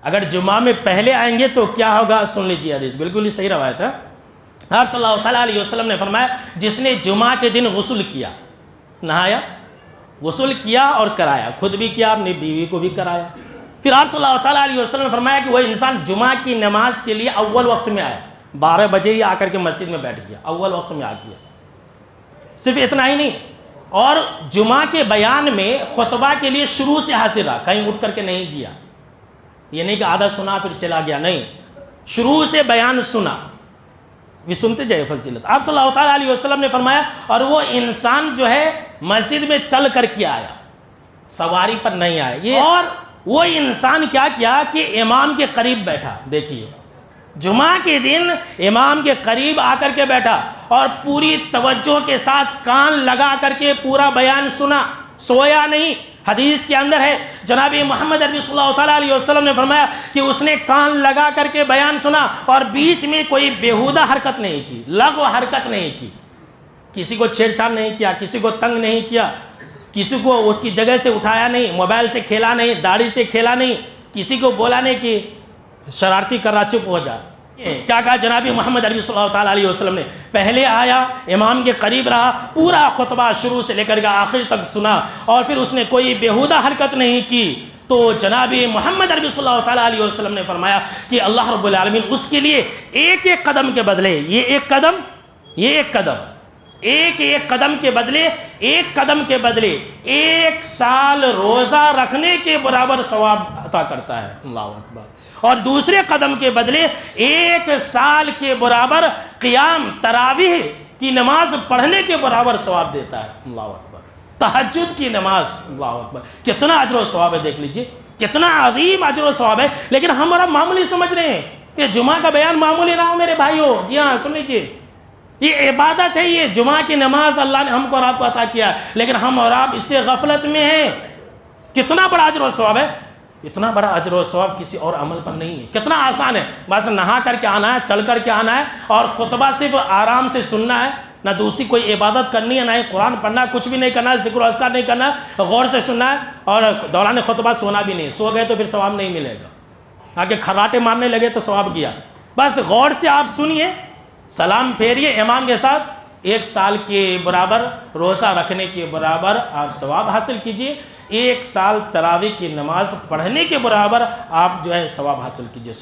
اگر جمعہ میں پہلے آئیں گے تو کیا ہوگا؟ سن لیجیے حدیث، بالکل ہی صحیح روایت ہے۔ آپ صلی اللہ تعالیٰ علیہ وسلم نے فرمایا جس نے جمعہ کے دن غسل کیا، نہایا، غسل کیا اور کرایا، خود بھی کیا، اپنی بیوی کو بھی کرایا، پھر آپ صلی اللہ تعالیٰ علیہ وسلم نے فرمایا کہ وہ انسان جمعہ کی نماز کے لیے اول وقت میں آیا، 12 بجے ہی آ کر کے مسجد میں بیٹھ گیا، اول وقت میں آ گیا، صرف اتنا ہی نہیں، اور جمعہ کے بیان میں خطبہ کے لیے شروع سے حاضر رہا، کہیں اٹھ کر کے نہیں گیا، یہ نہیں کہ آدھا سنا پھر چلا گیا، نہیں، شروع سے بیان سنا، بھی سنتے جائے فضیلت۔ آپ صلی اللہ تعالیٰ علیہ وسلم نے فرمایا اور وہ انسان جو ہے مسجد میں چل کر کے آیا، سواری پر نہیں آیا، یہ اور وہ انسان کیا کیا کہ امام کے قریب بیٹھا، دیکھیے جمعہ کے دن امام کے قریب آ کر کے بیٹھا اور پوری توجہ کے ساتھ کان لگا کر کے پورا بیان سنا، سویا نہیں۔ حدیث کے اندر ہے جناب محمد عربی صلی اللہ تعالیٰ علیہ وسلم نے فرمایا کہ اس نے کان لگا کر کے بیان سنا اور بیچ میں کوئی بیہودہ حرکت نہیں کی، لغو حرکت نہیں کی، کسی کو چھیڑ چھاڑ نہیں کیا، کسی کو تنگ نہیں کیا، کسی کو اس کی جگہ سے اٹھایا نہیں، موبائل سے کھیلا نہیں، داڑھی سے کھیلا نہیں، کسی کو بولا نہیں کہ شرارتی کر رہا چپ ہو جا۔ کیا کہا جناب محمد عربی صلی اللہ تعالیٰ علیہ وسلم نے؟ پہلے آیا، امام کے قریب رہا، پورا خطبہ شروع سے لے کر کے آخر تک سنا اور پھر اس نے کوئی بیہودہ حرکت نہیں کی، تو جناب محمد عربی صلی اللہ تعالیٰ علیہ وسلم نے فرمایا کہ اللہ رب العالمین اس کے لیے ایک ایک قدم کے بدلے، یہ ایک قدم، یہ ایک قدم، ایک ایک قدم کے بدلے، ایک قدم کے بدلے 1 سال روزہ رکھنے کے برابر ثواب عطا کرتا ہے، اللہ اکبر، اور دوسرے قدم کے بدلے 1 سال کے برابر قیام تراویح کی نماز پڑھنے کے برابر ثواب دیتا ہے، اللہ اکبر، تہجد کی نماز، اللہ اکبر، کتنا اجر و ثواب ہے، دیکھ لیجئے کتنا عظیم اجر و ثواب ہے۔ لیکن ہم اور اب معمولی سمجھ رہے ہیں کہ جمعہ کا بیان معمولی نہ ہو میرے بھائیوں، جی ہاں سن لیجئے، یہ عبادت ہے، یہ جمعہ کی نماز اللہ نے ہم کو اور آپ کو عطا کیا، لیکن ہم اور آپ اس سے غفلت میں ہیں۔ کتنا بڑا اجر و ثواب ہے، اتنا بڑا اجر و ثواب کسی اور عمل پر نہیں ہے۔ کتنا آسان ہے، بس نہا کر کے آنا ہے، چل کر کے آنا ہے اور خطبہ صرف آرام سے سننا ہے، نہ دوسری کوئی عبادت کرنی ہے، نہ ہی قرآن پڑھنا ہے، کچھ بھی نہیں کرنا ہے، ذکر و اذکار نہیں کرنا ہے، غور سے سننا ہے اور دوران خطبہ سونا بھی نہیں، سو گئے تو پھر ثواب نہیں ملے گا، آگے کھراٹے مارنے لگے تو ثواب گیا۔ بس غور سے آپ سنیے، سلام پھیریے امام کے ساتھ، 1 سال کے برابر روزہ رکھنے کے برابر آپ ثواب حاصل کیجئے، 1 سال تراویح کی نماز پڑھنے کے برابر آپ جو ہے ثواب حاصل کیجئے۔